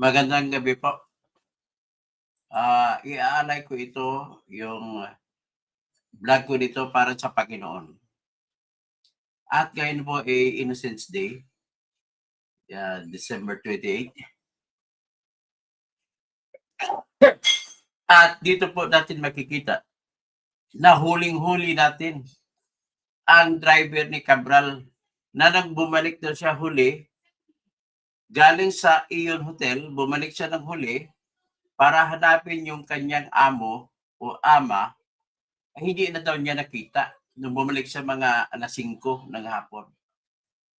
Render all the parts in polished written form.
Magandang gabi po. Iaalay ko ito, yung vlog ko dito para sa Panginoon. At ngayon po ay Innocents Day, December 28. At dito po natin makikita na huling-huli natin ang driver ni Cabral na nang bumalik daw siya huli, galing sa Ion Hotel, bumalik siya ng huli para hanapin yung kanyang amo o ama, hindi na daw niya nakita nung bumalik sa mga alas 5 ng hapon.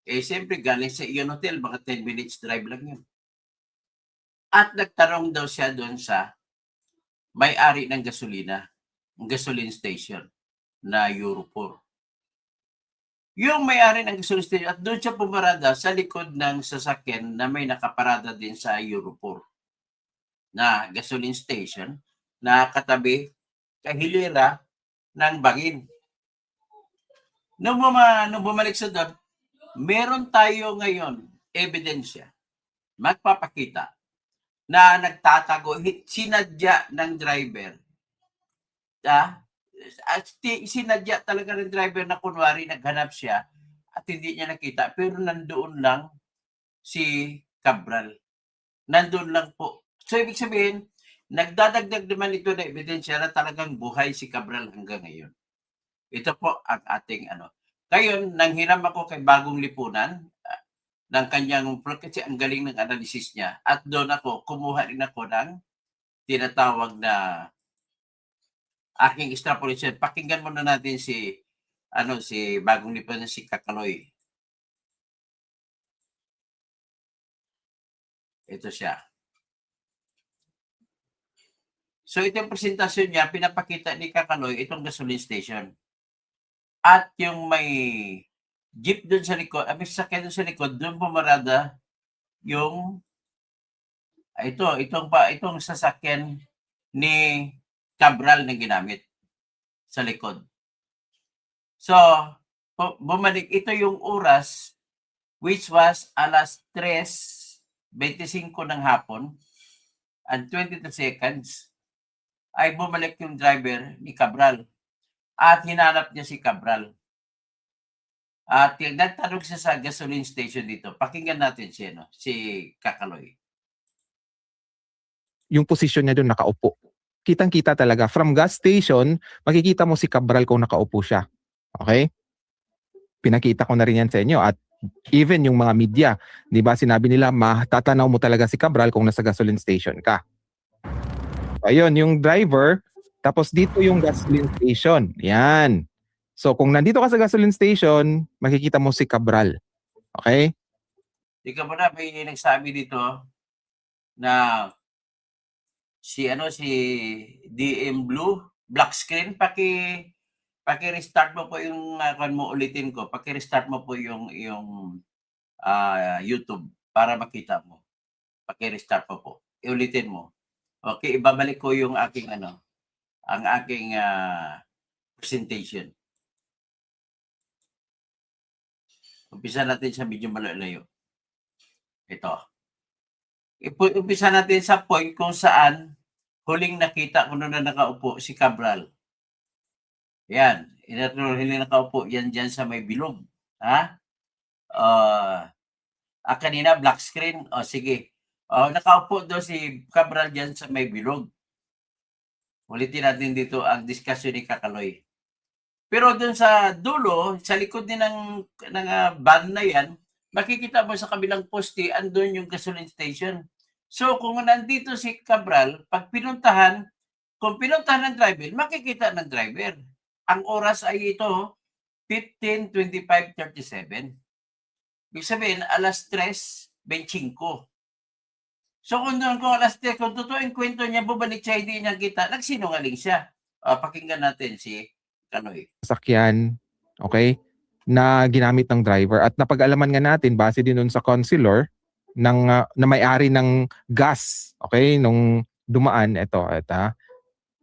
Siyempre galing sa Ion Hotel, mga 10 minutes drive lang yun. At nagtanong daw siya doon sa may-ari ng gasoline station na Euro 4. Yung may-ari ng gasoline station, at doon siya pumarada sa likod ng sasakyan na may nakaparada din sa Euro 4 na gasoline station na katabi kahilera ng bangin. Nung bumalik sa doon, meron tayo ngayon ebidensya, magpapakita na nagtatago, sinadya ng driver. Sinadya talaga ng driver na kunwari naghanap siya at hindi niya nakita, pero nandoon lang si Cabral. Nandoon lang po. So, ibig sabihin, nagdadagdag naman ito na ebidensya na talagang buhay si Cabral hanggang ngayon. Ito po ang ating Ngayon, nanghiram ako kay Bagong Lipunan ng kanyang, kasi ang galing ng analysis niya. At doon kumuha rin ako ng tinatawag na aking extrapolation. Pakinggan muna natin si Bagong Lipunan, si Kakaloy. Ito siya. So, itong presentasyon niya, pinapakita ni Kakaloy itong gasoline station. At yung may jeep doon sa likod, may sasakyan doon sa likod, doon pumarada yung itong sasakyan ni Cabral na ginamit sa likod. So, bumalik, ito yung oras which was alas 3:25 ng hapon and 22 seconds ay bumalik yung driver ni Cabral at hinanap niya si Cabral. At nagtanong siya sa gasoline station dito. Pakinggan natin si Kakaloy. Yung posisyon niya doon nakaupo. Kitang-kita talaga. From gas station, makikita mo si Cabral kung nakaupo siya. Okay? Pinakita ko na rin yan sa inyo. At even yung mga media, di ba sinabi nila, matatanaw mo talaga si Cabral kung nasa gasoline station ka. Ayun, yung driver, tapos dito yung gasoline station. Yan. So, kung nandito ka sa gasoline station, makikita mo si Cabral. Okay? Ikaw mo na, may nagsabi dito na si DM Blue, black screen, paki-restart mo po yung ulitin ko. Paki-restart mo po yung YouTube para makita mo. Paki-restart mo po. Iulitin mo. Okay, ibabalik ko yung aking ang aking presentation. Umpisa natin sa medyo malayo. Ito. Umpisa natin sa point kung saan huling nakita ko na nakaupo si Cabral. Yan. Huling nakaupo yan dyan sa may bilog. Ha? Kanina black screen. Sige. Nakaupo daw si Cabral dyan sa may bilog. Ulitin natin dito ang discussion ni Kakaloy. Pero doon sa dulo, sa likod din ng van na yan, makikita mo sa kabilang poste, andun yung gasoline station. So, kung nandito si Cabral, kung pinuntahan ng driver, makikita ng driver. Ang oras ay ito, 15:25:37. Ibig sabihin, alas 3:25. So, kung alas 3, kung totoo yung kwento niya, bubalik siya, hindi niya kita, nagsinungaling siya. Pakinggan natin si Kanoy. Sakyan, okay, na ginamit ng driver at napag-alaman nga natin base din nun sa consular na may-ari ng gas, okay, nung dumaan ito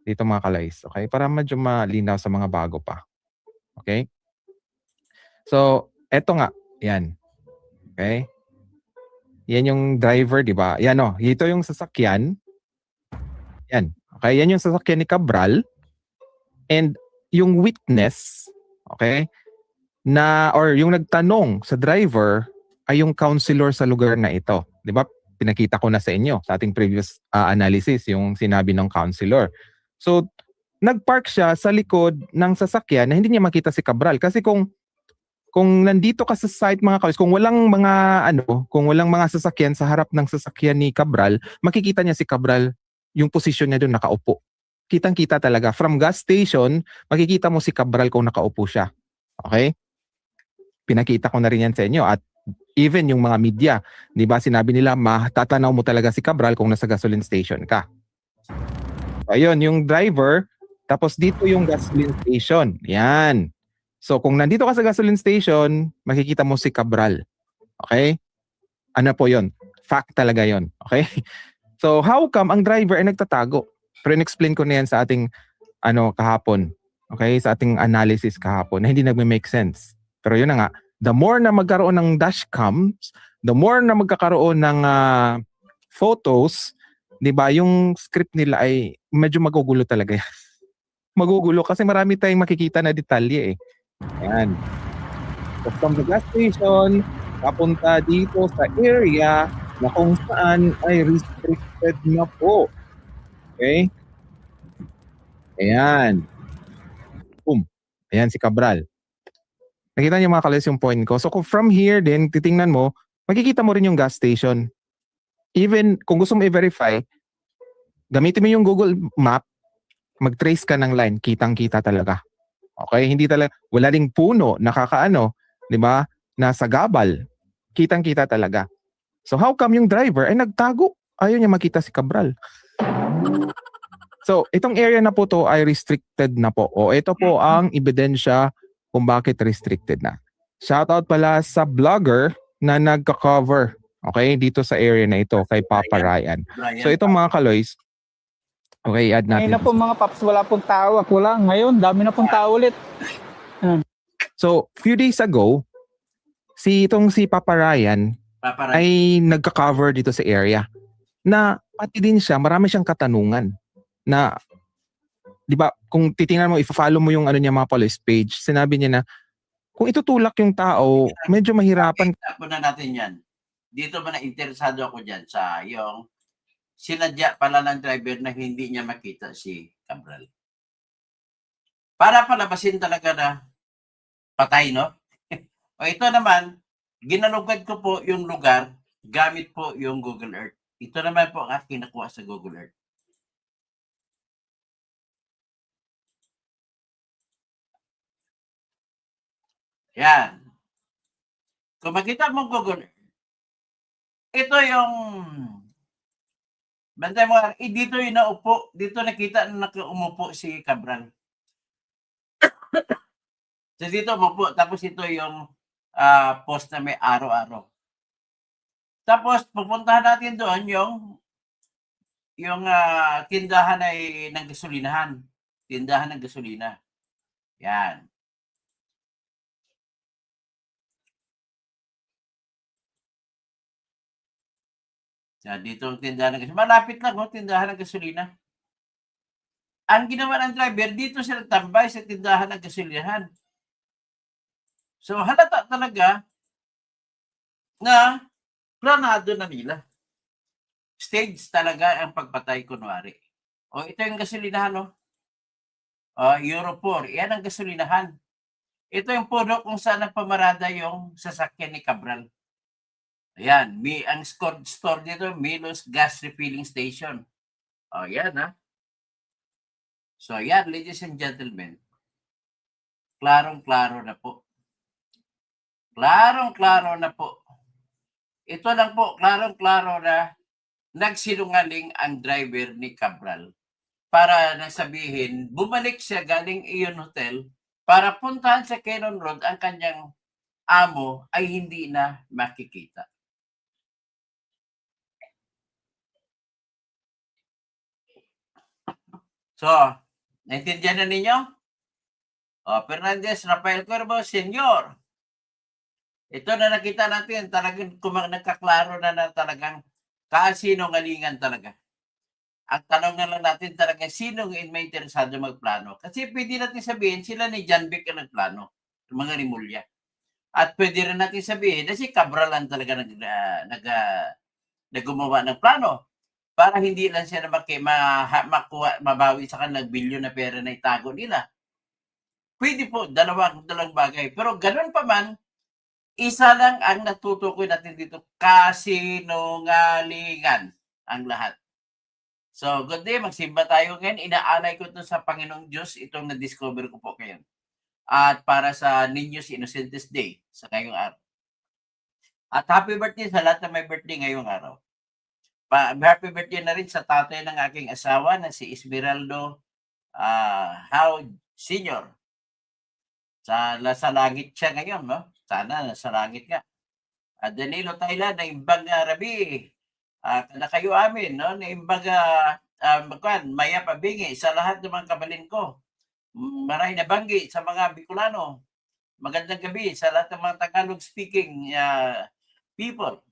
dito mga kalays, okay, para medyo malinaw sa mga bago pa. Okay? So, eto nga, yan. Okay? Yan yung driver, di ba? Yan o, ito yung sasakyan. Yan. Okay, yan yung sasakyan ni Cabral. And yung witness, okay, na or yung nagtanong sa driver ay yung counselor sa lugar na ito. Di ba? Pinakita ko na sa inyo sa ating previous analysis yung sinabi ng counselor. So, nagpark siya sa likod ng sasakyan na hindi niya makita si Cabral. Kasi kung nandito ka sa site mga kalis, kung walang mga sasakyan sa harap ng sasakyan ni Cabral, makikita niya si Cabral, yung posisyon niya doon nakaupo. Kitang-kita talaga. From gas station, makikita mo si Cabral kung nakaupo siya. Okay? Pinakita ko na rin yan sa inyo. At even yung mga media, di ba sinabi nila, matatanaw mo talaga si Cabral kung nasa gasoline station ka. So, ayun, yung driver, tapos dito yung gasoline station. Yan. So kung nandito ka sa gasoline station, makikita mo si Cabral. Okay? Ano po yon? Fact talaga yon. Okay? So how come ang driver ay nagtatago? Pero in-explain ko na yan sa ating kahapon. Okay? Sa ating analysis kahapon na hindi nagme-make sense. Pero yun na nga, the more na magkaroon ng dashcams, the more na magkakaroon ng photos, 'di ba? Yung script nila ay medyo magugulo talaga yan. Magugulo kasi marami tayong makikita na detalye eh. Ayan. So from the gas station, papunta dito sa area na kung saan ay restricted na po. Okay? Ayan. Boom. Ayan si Cabral. Nakita niyo mga kalis yung point ko. So kung from here din, titingnan mo, makikita mo rin yung gas station. Even kung gusto mo i-verify, gamitin mo yung Google Map, mag-trace ka ng line, kitang-kita talaga. Okay? Hindi talaga, wala ding puno, nakakaano, di ba? Nasa gabal. Kitang-kita talaga. So how come yung driver ay nagtago? Ayaw niya makita si Cabral. So itong area na po to ay restricted na po. O ito po ang ebidensya kung bakit restricted na. Shoutout pala sa vlogger na nagka-cover, okay, dito sa area na ito kay Papa Ryan. So itong mga kaloys, okay, add natin. Ngayon na po mga paps, wala pong tao. Ako lang. Ngayon, dami na pong tao ulit. So few days ago, si Papa Ryan ay nagka-cover dito sa area na pati din siya, marami siyang katanungan na, di ba, kung titingnan mo, i-follow mo yung niya mga police page, sinabi niya na kung itutulak yung tao, medyo mahirapan. Tapos na natin yan. Dito ba na interesado ako dyan sa yung sinadya pala ng driver na hindi niya makita si Cabral. Para palabasin talaga na patay, no? O ito naman, ginalugad ko po yung lugar gamit po yung Google Earth. Ito naman po ang aking nakuha sa Google Earth. Yan. Kung makita mo Google Earth, ito yung bantay mo, dito yung naupo, dito nakita na umupo si Cabral. So dito umupo, tapos ito yung post na may araw-araw. Tapos pupuntahan natin doon yung tindahan ay ng gasolinahan. Tindahan ng gasolina. Yan. So, dito ang tindahan ng gasolina. Malapit lang tindahan ng gasolina. Ang ginawa ng driver, dito sila tambay sa tindahan ng gasolinahan. So halata talaga na planado na nila. Stage talaga ang pagpatay kunwari. O ito yung gasolinahan, no? Euro 4, yan ang gasolinahan. Ito yung puno kung saan pamarada yung sasakyan ni Cabral. Ayan, ang store dito, Milos Gas Refilling Station. Yan ha. So yan, ladies and gentlemen. Klarong-klaro na po. Klarong-klaro na po. Ito lang po, klarong-klaro na nagsinungaling ang driver ni Cabral para nasabihin, bumalik siya galing iyon hotel para puntahan sa Cannon Road ang kanyang amo ay hindi na makikita. So, naintindihan na ninyo? Fernandez Rafael Cuervo, Senior. Ito na nakita natin, talagang nagkaklaro na talagang kasinungalingan talaga. Ang tanong na lang natin talaga, sinong may interesado magplano? Kasi pwede natin sabihin, sila ni John Vic ang nagplano, yung mga Rimulya. At pwede rin natin sabihin na si Cabral ang talaga gumawa ng plano para hindi lang siya na mabawi sa kanilang bilyon na pera na itago nila. Pwede po, dalawang bagay. Pero ganun pa man, isa lang ang natutukoy natin dito, kasinungalingan ang lahat. So, good day, magsimba tayo ngayon. Inaalay ko ito sa Panginoong Diyos, itong na-discover ko po ngayon. At para sa Niños Innocentes Day, sa ngayong araw. At happy birthday sa lahat na may birthday ngayong araw. Happy birthday na rin sa tatay ng aking asawa na si Esmeraldo How Sr. Sa langit siya ngayon, no? Sana nasa langit nga. Danilo Thailand, na imbag rabi. Na kayo amin, no? Na imbag Maya Pabingi sa lahat ng mga kabalin ko. Maray na banggi sa mga Bicolano. Magandang gabi sa lahat ng mga Tagalog speaking people.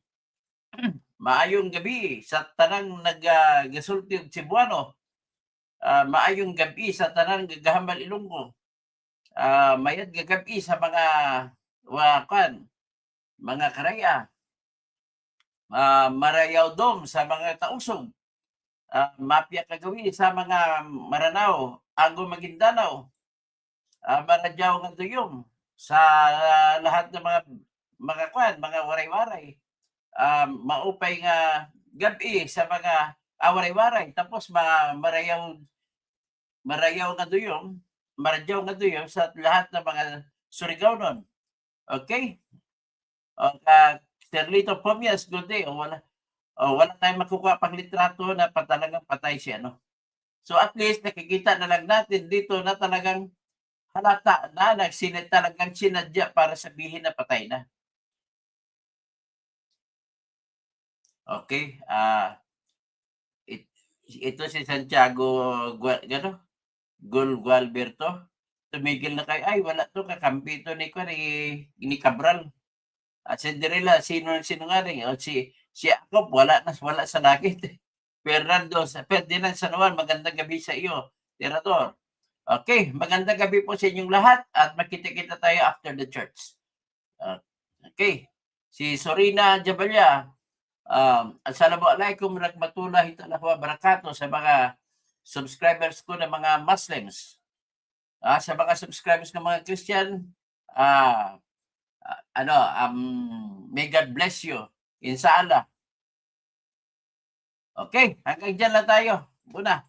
Maayong gabi sa tanang nagasulti og Cebuano. Maayong gabi sa tanang gagahambal Ilonggo. Mayad gagabi sa mga mga Karaya. Marayaw Dom sa mga Tausog. Mapia Kagawi sa mga Maranao, Ago Maguindanao. Maradyaw ng Duyom sa lahat ng mga waray-waray. Maupay nga gabi sa mga waray-waray. Tapos marayaw nga Duyom, maradyaw nga Duyom sa lahat ng mga Surigao nun. Okay? Sterlito Pomias, good day. Wala tayong makukuha pang litrato na talagang patay siya, no? So at least nakikita na lang natin dito na talagang halata na talagang sinadya para sabihin na patay na. Okay, ito si Santiago Gualberto. Tumigil na kayo, ay wala to, kakampi to ni Cabral. At Cinderella, sino sinungaling? O si Jacob, wala sa langit. Fernando Ferdinand San Juan, magandang gabi sa iyo, Tirador. Okay, magandang gabi po sa inyong lahat at makita-kita tayo after the church. Okay, si Sorina Jabalya, Assalamualaikum warahmatullahi wabarakatuh sa mga subscribers ko na mga Muslims. Sa mga subscribers ng mga Christian, may God bless you. Inshallah. Okay, hanggang dyan lang tayo. Muna.